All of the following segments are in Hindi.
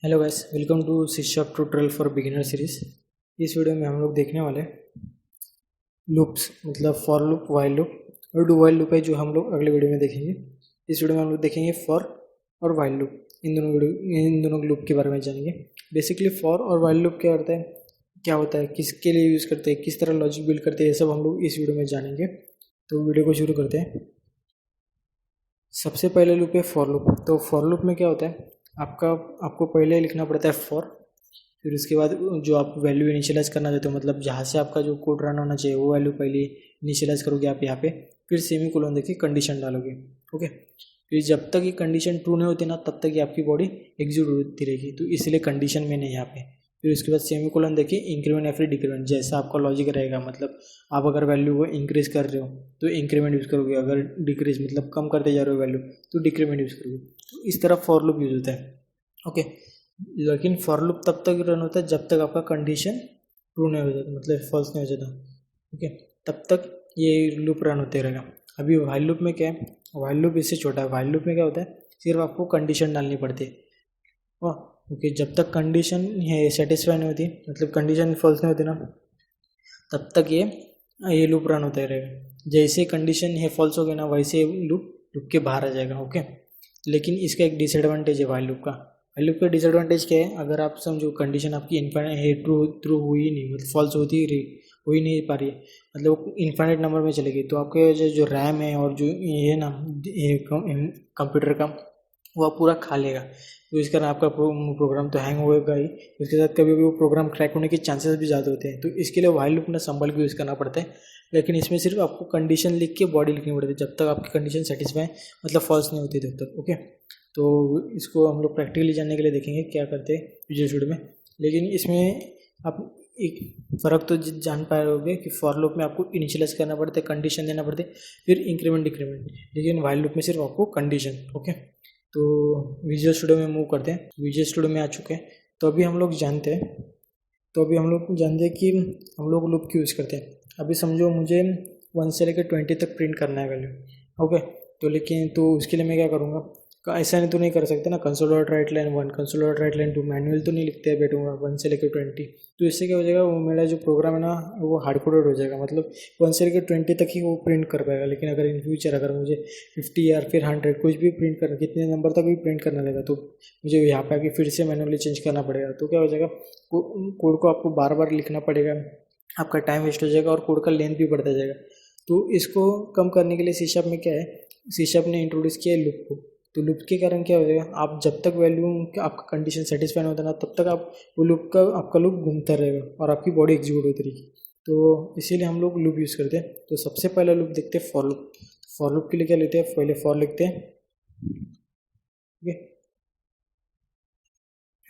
Hello guys, welcome to C sharp tutorial for beginner series. इस वीडियो में हम लोग देखने वाले लूप्स मतलब फॉर लूप, वाइल लूप और डू वाइल लूप है जो हम लोग अगले वीडियो में देखेंगे। इस वीडियो में हम लोग देखेंगे फॉर और वाइल लूप, इन दोनों लूप के बारे में जानेंगे। बेसिकली फॉर और वाइल लूप क्या होता है, किसके लिए यूज़ करते हैं, किस तरह लॉजिक बिल्ड करते हैं, ये सब हम लोग इस वीडियो में जानेंगे। तो वीडियो को शुरू करते हैं। सबसे पहले लूप है फॉर लूप। तो फॉर लूप में क्या होता है, आपको पहले लिखना पड़ता है फॉर, फिर उसके बाद जो आप वैल्यू इनिशियलाइज करना चाहते हो, मतलब जहाँ से आपका जो कोड रन होना चाहिए वो वैल्यू पहले इनिशियलाइज करोगे आप यहाँ पे, फिर सेमी कोलन देके कंडीशन डालोगे। ओके, फिर जब तक ये कंडीशन ट्रू नहीं होती ना तब तक ये आपकी बॉडी एग्जीक्यूट होती रहेगी, तो इसलिए कंडीशन में नहीं यहाँ पे। फिर उसके बाद सेमी कोलन देखिए इंक्रीमेंट या फिर डिक्रीमेंट, जैसा आपका लॉजिक रहेगा। मतलब आप अगर वैल्यू को इंक्रीज कर रहे हो तो इंक्रीमेंट यूज़ करोगे, अगर डिक्रीज मतलब कम करते जा रहे हो वैल्यू तो डिक्रीमेंट यूज़ करोगे। तो इस तरह फॉर लूप यूज होता है। ओके, लेकिन फॉर लूप तब तक रन होता है जब तक आपका कंडीशन ट्रू नहीं हो जाता, मतलब फॉल्स नहीं हो जाता। ओके, तब तक ये लूप रन होते रहेगा। अभी वाइल लूप में क्या है, वाइल लूप इससे छोटा है। वाइल लूप में क्या होता है, सिर्फ आपको कंडीशन डालनी पड़ती है। ओके, जब तक कंडीशन है सेटिस्फाई नहीं होती, मतलब कंडीशन फॉल्स नहीं होती ना, तब तक ये लूप रन होता रहेगा। जैसे कंडीशन है फॉल्स हो गया ना, वैसे लूप के बाहर आ जाएगा। ओके, लेकिन इसका एक डिसएडवांटेज है वाइल लूप का। वाइल लूप का डिसएडवांटेज क्या है, अगर आप समझो कंडीशन आपकी इनफाइनाइट है, ट्रू हुई नहीं, मतलब फॉल्स हो ही नहीं पा रही है, मतलब इनफाइनाइट नंबर में चलेगी, तो आपके जो रैम है और जो ये ना कंप्यूटर का वो पूरा खा लेगा। तो इस कारण आपका प्रोग्राम तो हैंग होगा ही, उसके साथ कभी कभी वो प्रोग्राम क्रैक होने के चांसेस भी ज़्यादा होते हैं। तो इसके लिए वाइल लूप ना संभल के यूज़ करना पड़ता है। लेकिन इसमें सिर्फ आपको कंडीशन लिख के बॉडी लिखनी पड़ती है, जब तक आपकी कंडीशन सेटिस्फाई मतलब फॉल्स नहीं होती तब तक। ओके, तो इसको हम लोग प्रैक्टिकली जानने के लिए देखेंगे क्या करते हैं विजुअल स्टूडियो में। लेकिन इसमें आप एक फ़र्क तो जान पाए होगे कि फॉर लूप में आपको इनिशियलाइज करना पड़ता है, कंडीशन देना पड़ता है, फिर इंक्रीमेंट डिक्रीमेंट। लेकिन वाइल लूप में सिर्फ आपको कंडीशन। ओके, तो विजुअल स्टूडियो में मूव करते हैं। विजुअल स्टूडियो में आ चुके हैं। तो अभी हम लोग जानते हैं कि हम लोग लूप क्यों यूज़ करते हैं। अभी समझो मुझे 1 से लेकर 20 तक प्रिंट करना है वैल्यू। ओके, तो लेकिन तो उसके लिए मैं क्या करूँगा, ऐसा नहीं तो नहीं कर सकते ना, console dot right line 1, console dot right line 2, manual तो नहीं लिखते बैठूंगा 1 से लेकर 20। तो इससे क्या हो जाएगा, वो मेरा जो प्रोग्राम है ना वो हार्ड कोडेड हो जाएगा, मतलब 1 से लेकर 20 तक ही वो प्रिंट कर पाएगा। लेकिन अगर इन फ्यूचर अगर मुझे 50 या फिर 100 कुछ भी प्रिंट करना, कितने नंबर तक भी प्रिंट करना रहेगा, तो मुझे यहाँ पे आके फिर से मैनुअली चेंज करना पड़ेगा। तो क्या हो जाएगा, कोड को आपको बार बार लिखना पड़ेगा, आपका टाइम वेस्ट हो जाएगा और कोड का लेंथ भी बढ़ता जाएगा। तो इसको कम करने के लिए सी शार्प में क्या है, सी शार्प ने इंट्रोड्यूस किया है लूप को। तो लूप के कारण क्या हो जाएगा, आप जब तक वैल्यू आपका कंडीशन सेटिस्फाई होता है ना तब तक आप वो आपका लूप घूमता रहेगा और आपकी बॉडी एग्जीक्यूट होती रहेगी। तो इसीलिए हम लोग लूप यूज़ करते हैं। तो सबसे पहला लूप देखते हैं फॉर लूप। फॉर लूप के लिए क्या लेते हैं, पहले फॉर लिखते हैं। ठीक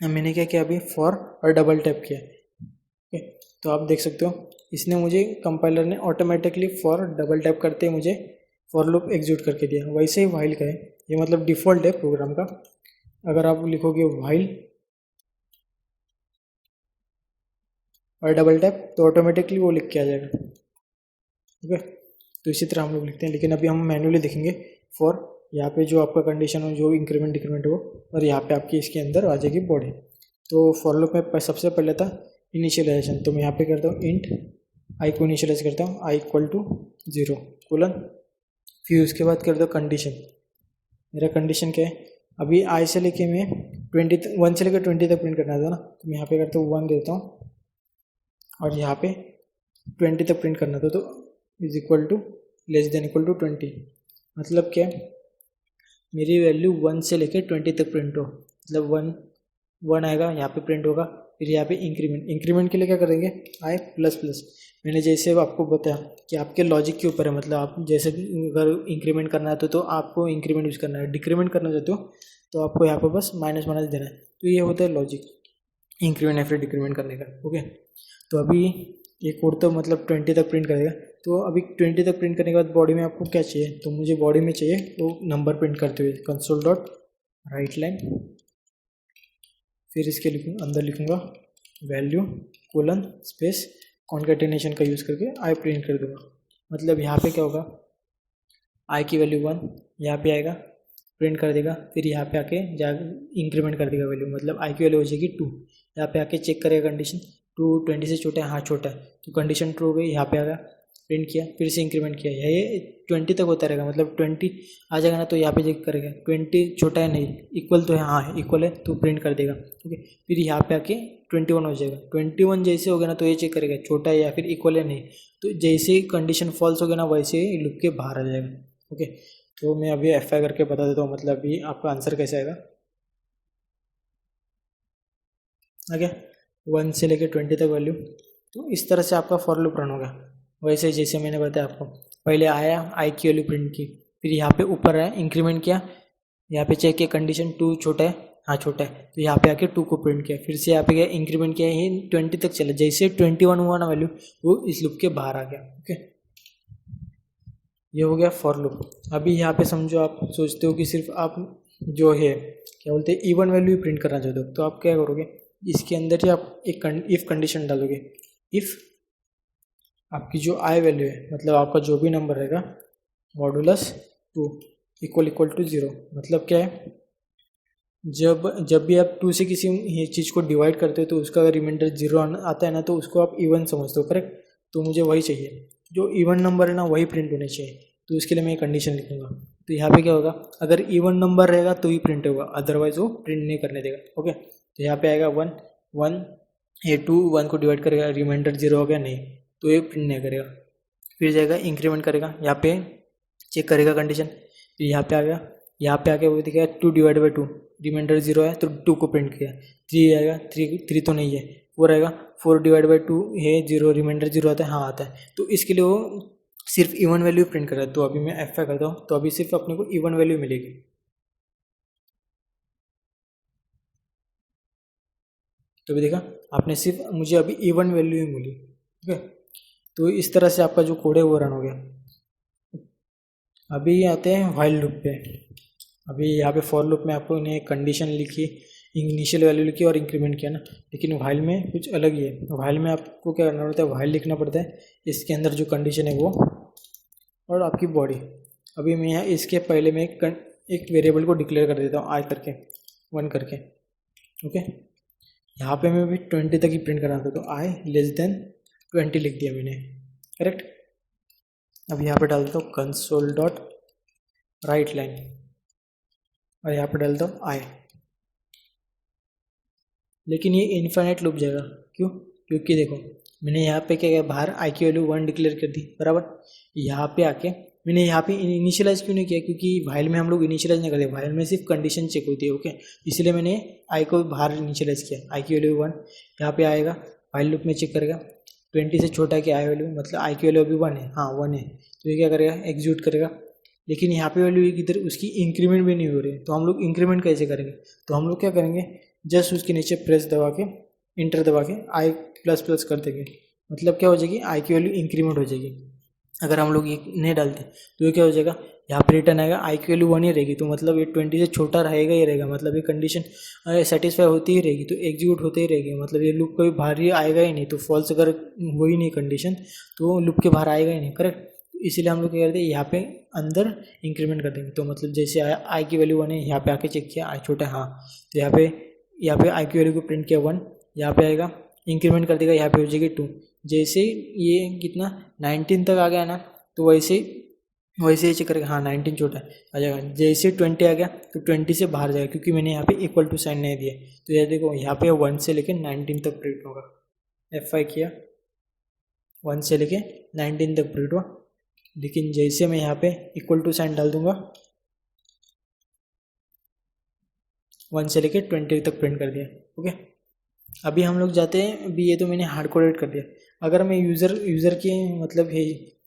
है, मैंने क्या किया अभी, फॉर और डबल टैप किया। ओके, तो आप देख सकते हो इसने मुझे कंपाइलर ने ऑटोमेटिकली फॉर डबल टैप करते मुझे फॉर लूप एग्जीक्यूट करके दिया। वैसे ही वाइल का है, ये मतलब डिफ़ॉल्ट है प्रोग्राम का। अगर आप लिखोगे वाइल और डबल टैप तो ऑटोमेटिकली वो लिख के आ जाएगा। ओके, तो इसी तरह हम लोग लिखते हैं। लेकिन अभी हम मैन्युअली देखेंगे फॉर, यहाँ पे जो आपका कंडीशन हो, जो इंक्रीमेंट डिक्रीमेंट हो, और यहाँ पे आपकी इसके अंदर आ जाएगी बॉडी। तो फॉर लूप में सबसे पहले था इनिशियलाइजेशन। तो मैं यहाँ पे करता हूँ इंट आई को इनिशियलाइज करता हूँ, आई इक्वल टू 0 कोलन, फिर उसके बाद कर दो कंडीशन। मेरा कंडीशन क्या है, अभी आई से लेके मैं 1 से लेकर 20 तक प्रिंट करना था ना, तो मैं यहाँ पे करता हूँ 1 देता हूँ और यहाँ पे 20 तक प्रिंट करना था, तो is equal to less than equal to 20। मतलब क्या, मेरी वैल्यू 1 से लेकर 20 तक प्रिंट हो, मतलब 1 आएगा यहाँ पे प्रिंट होगा। फिर यहाँ पे इंक्रीमेंट के लिए क्या करेंगे, आई प्लस प्लस। मैंने जैसे आपको बताया कि आपके लॉजिक के ऊपर है, मतलब आप जैसे अगर इंक्रीमेंट करना है तो आपको इंक्रीमेंट यूज़ करना है, डिक्रीमेंट करना चाहते हो तो आपको यहाँ पे बस माइनस माइनस देना है। तो ये होता है लॉजिक इंक्रीमेंट या फिर डिक्रीमेंट करने का। ओके, तो अभी ये कोड तो मतलब 20 तक प्रिंट करेगा। तो अभी 20 तक प्रिंट करने के बाद बॉडी में आपको क्या चाहिए, तो मुझे बॉडी में चाहिए वो नंबर प्रिंट करते हुए कंसोल डॉट राइट लाइन, फिर इसके अंदर लिखूँगा वैल्यू कोलन स्पेस कॉन्केटिनेशन का यूज़ करके आई प्रिंट कर दूँगा। मतलब यहाँ पे क्या होगा, आई की वैल्यू 1 यहाँ पे आएगा, प्रिंट कर देगा, फिर यहाँ पे आके जा इंक्रीमेंट कर देगा वैल्यू, मतलब आई की वैल्यू हो जाएगी 2। यहाँ पे आके चेक करेगा कंडीशन 2 20 से छोटा है, हाँ छोटा है, तो कंडीशन ट्रू हो गई। यहाँ पे आगा प्रिंट किया, फिर से इंक्रीमेंट किया, ये 20 तक होता रहेगा, मतलब 20 आ जाएगा ना तो यहाँ पे चेक करेगा 20 छोटा है नहीं, इक्वल तो है, हाँ है इक्वल है, तो प्रिंट कर देगा। ओके, फिर यहाँ पे आके 21 हो जाएगा। 21 जैसे हो गया ना तो ये चेक करेगा छोटा है या फिर इक्वल है नहीं, तो जैसे कंडीशन फॉल्स हो गया ना वैसे ही लूप के बाहर आ जाएगा। ओके, तो मैं अभी FI करके बता देता हूँ, मतलब अभी आपका आंसर कैसे आएगा। आ गया 1 से लेकर 20 तक वैल्यू, तो इस तरह से आपका फॉर लूप रन होगा। वैसे जैसे मैंने बताया आपको, पहले आया आई की वैल्यू प्रिंट की, फिर यहाँ पे ऊपर आया इंक्रीमेंट किया, यहाँ पे चेक किया कंडीशन 2 छोटा है, हाँ छोटा है, तो यहाँ पे आके 2 को प्रिंट किया, फिर से यहाँ पे गया इंक्रीमेंट किया, ये 20 तक चला, जैसे 21 हुआ ना वैल्यू वो इस लूप के बाहर आ गया। ओके, ये हो गया फॉर लूप। अभी यहाँ पे समझो आप सोचते हो कि सिर्फ आप जो है क्या बोलते हैं इवन वैल्यू प्रिंट करना चाहते हो, तो आप क्या करोगे, इसके अंदर ही आप एक इफ़ कंडीशन डालोगे। इफ़ आपकी जो आई वैल्यू है, मतलब आपका जो भी नंबर रहेगा मॉडुलस 2 इक्वल इक्वल टू 0, मतलब क्या है, जब भी आप 2 से किसी ये चीज़ को डिवाइड करते हो तो उसका अगर रिमाइंडर 0 आता है ना तो उसको आप इवन समझते हो, करेक्ट। तो मुझे वही चाहिए, जो इवन नंबर है ना वही प्रिंट होने चाहिए, तो इसके लिए मैं कंडीशन लिखूंगा। तो यहाँ पे क्या होगा, अगर इवन नंबर रहेगा तो ही प्रिंट होगा, अदरवाइज वो प्रिंट नहीं करने देगा। ओके, तो यहाँ पे आएगा 1 1, ये 2 1 को डिवाइड करेगा, रिमाइंडर 0 हो गया नहीं, तो ये प्रिंट नहीं करेगा। फिर जाएगा इंक्रीमेंट करेगा, यहाँ पे चेक करेगा कंडीशन, फिर यहाँ पे आ गया, यहाँ पे आके वो दिखाया 2 डिवाइड बाई 2, रिमाइंडर 0 है तो 2 को प्रिंट किया। 3 आएगा, 3 तो नहीं है, 4 आएगा, 4 डिवाइड बाई 2 है 0, रिमाइंडर 0 आता है, हाँ आता है, तो इसके लिए वो सिर्फ इवन वैल्यू प्रिंट कर रहा है। तो अभी मैं FI करता हूँ, तो अभी सिर्फ अपने को इवन वैल्यू मिलेगी। तो अभी देखा आपने, सिर्फ मुझे अभी इवन वैल्यू ही मिली। ठीक है, तो इस तरह से आपका जो कोड है वो रन हो गया। अभी आते हैं व्हाइल लूप पे। अभी यहाँ पे फॉर लूप में आपको ने कंडीशन लिखी, इनिशियल वैल्यू लिखी और इंक्रीमेंट किया ना, लेकिन व्हाइल में कुछ अलग ही है। व्हाइल में आपको क्या करना पड़ता है, व्हाइल लिखना पड़ता है, इसके अंदर जो कंडीशन है वो और आपकी बॉडी। अभी मैं यहाँ इसके पहले मैं एक वेरिएबल को डिक्लेयर कर देता हूँ आई करके 1 करके। ओके, यहाँ पे मैं भी 20 तक ही प्रिंट करना था, तो आई <20 लिख दिया मैंने, करेक्ट। अब यहाँ पे डाल देता हूँ कंसोल डॉट राइट लाइन और यहाँ पे डाल दो आई, लेकिन ये इनफाइनाइट लूप जाएगा। क्यों, क्योंकि देखो मैंने यहाँ पे क्या किया, बाहर आई की वैल्यू 1 डिक्लेयर कर दी, बराबर। यहाँ पे आके मैंने यहाँ पे इनिशियलाइज क्यों नहीं किया, क्योंकि व्हाइल में हम लोग इनिशियलाइज नहीं करते, व्हाइल में सिर्फ कंडीशन चेक होती है। ओके, इसलिए मैंने आई को बाहर इनिशियलाइज किया, आई की वैल्यू 1 यहाँ पे आएगा, व्हाइल लूप में चेक करेगा 20 से छोटा है कि आई वैल्यू, मतलब आई की वैल्यू अभी 1 है, हाँ 1 है, तो ये क्या करेगा, एग्जीक्यूट करेगा। लेकिन यहाँ पे वैल्यू किधर, उसकी इंक्रीमेंट भी नहीं हो रही, तो हम लोग इंक्रीमेंट कैसे करेंगे, तो हम लोग क्या करेंगे, जस्ट उसके नीचे प्रेस दबा के इंटर दबा के आई प्लस प्लस कर देंगे, मतलब क्या हो जाएगी, आई की वैल्यू इंक्रीमेंट हो जाएगी। अगर हम लोग ये नहीं डालते तो ये क्या हो जाएगा, यहाँ पे रिटर्न आएगा आई की वैल्यू 1 ही रहेगी, तो मतलब ये 20 से छोटा रहेगा ही रहेगा, मतलब ये कंडीशन सेटिस्फाई होती ही रहेगी, तो एग्जीक्यूट होते ही रहेगी, मतलब ये लूप कभी बाहर ही आएगा ही नहीं। तो फॉल्स अगर हो ही नहीं कंडीशन तो लूप के बाहर आएगा ही नहीं, करेक्ट। इसीलिए हम लोग क्या करते हैं, यहाँ पे अंदर इंक्रीमेंट कर देंगे, तो मतलब जैसे आई की वैल्यू 1 है, यहाँ पे आके चेक किया आई छोटा है, हाँ, तो यहाँ पे आई की वैल्यू को प्रिंट किया 1, यहाँ पे आएगा इंक्रीमेंट कर देगा, यहाँ पे हो जाएगी 2। जैसे ये कितना 19 तक आ गया ना, तो वैसे ही चेक करेगा, हाँ 19 छोटा है आ जाएगा। जैसे 20 आ गया तो 20 से बाहर जाएगा, क्योंकि मैंने यहाँ पे इक्वल टू साइन नहीं दिया, तो ये देखो यहाँ पे 1 से लेके 19 तक प्रिंट होगा। FI किया 1 से लेके 19 तक प्रिंट हुआ, लेकिन जैसे मैं यहाँ पे इक्वल टू साइन डाल दूंगा 1 से लेके 20 तक प्रिंट कर दिया। ओके, अभी हम लोग जाते हैं, अभी ये तो मैंने हार्ड कोडेड कर दिया। अगर मैं यूज़र के मतलब है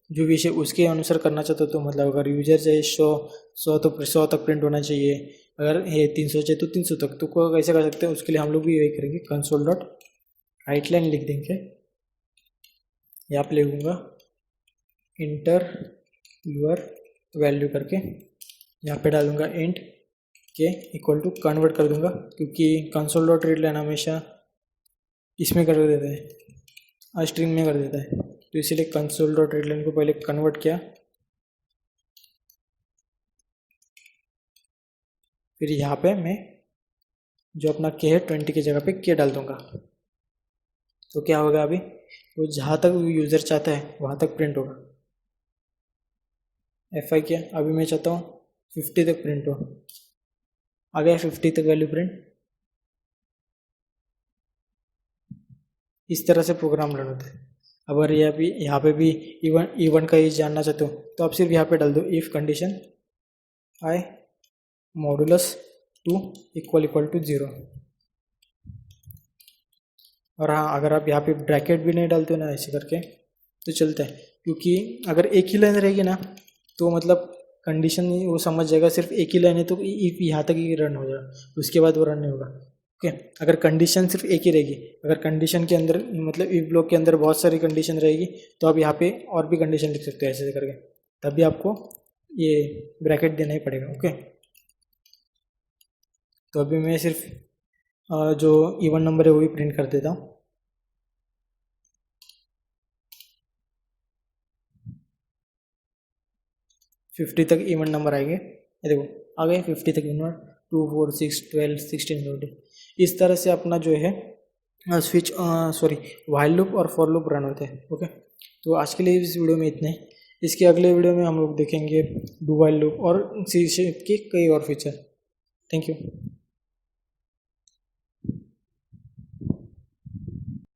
जो विषय उसके अनुसार करना चाहता हूँ, तो मतलब अगर यूजर चाहिए 100 तो 100 तक प्रिंट होना चाहिए, अगर है 300 चाहिए तो 300 तक, तो को कैसे कर सकते हैं, उसके लिए हम लोग भी यही करेंगे, कंसोल डॉट राइट लाइन लिख देंगे, यहाँ पे लिखूँगा इंटर यूर वैल्यू करके, यहाँ पे डालूंगा इंट के इक्वल टू कन्वर्ट कर दूंगा, क्योंकि कंसोल डॉट रीड लाइन हमेशा इसमें कर देता है, स्ट्रिंग में कर देता है, तो इसीलिए कंसोल डॉट रीड लाइन को पहले कन्वर्ट किया, फिर यहाँ पे मैं जो अपना के है 20 की जगह पे के डाल दूँगा। तो क्या होगा, अभी वो जहाँ तक यूज़र चाहता है वहाँ तक प्रिंट होगा। F5 किया, अभी मैं चाहता हूँ 50 तक प्रिंट हो, आ गया 50 तक वैल्यू प्रिंट। इस तरह से प्रोग्राम रन होता है। अगर यहाँ पे भी इवन का ये जानना चाहते हो तो आप सिर्फ यहाँ पे डाल दो if condition I modulus 2 equal to 0। और हाँ, अगर आप यहाँ पे ब्रैकेट भी नहीं डालते हो ना ऐसे करके तो चलता है, क्योंकि अगर एक ही लाइन रहेगी ना तो मतलब कंडीशन वो समझ जाएगा सिर्फ एक ही लाइन है तो इफ यहाँ तक ही रन हो जाएगा, उसके बाद वो रन नहीं होगा। ओके, अगर कंडीशन सिर्फ एक ही रहेगी, अगर कंडीशन के अंदर मतलब इफ ब्लॉक के अंदर बहुत सारी कंडीशन रहेगी तो आप यहाँ पे और भी कंडीशन लिख सकते हो ऐसे करके, तभी आपको ये ब्रैकेट देना ही पड़ेगा। ओके, तो अभी मैं सिर्फ जो इवन नंबर है वो भी प्रिंट कर देता हूँ। फिफ्टी तक इवन नंबर आएंगे, ये देखो आ गए 50 तक इवन, 2 4 6 12 16 20। इस तरह से अपना जो है स्विच व्हाइल लूप और फॉर लूप रन होते हैं। ओके, तो आज के लिए इस वीडियो में इतने ही। इसके अगले वीडियो में हम लोग देखेंगे डू व्हाइल लूप और सी शेप के कई और फीचर। Thank you.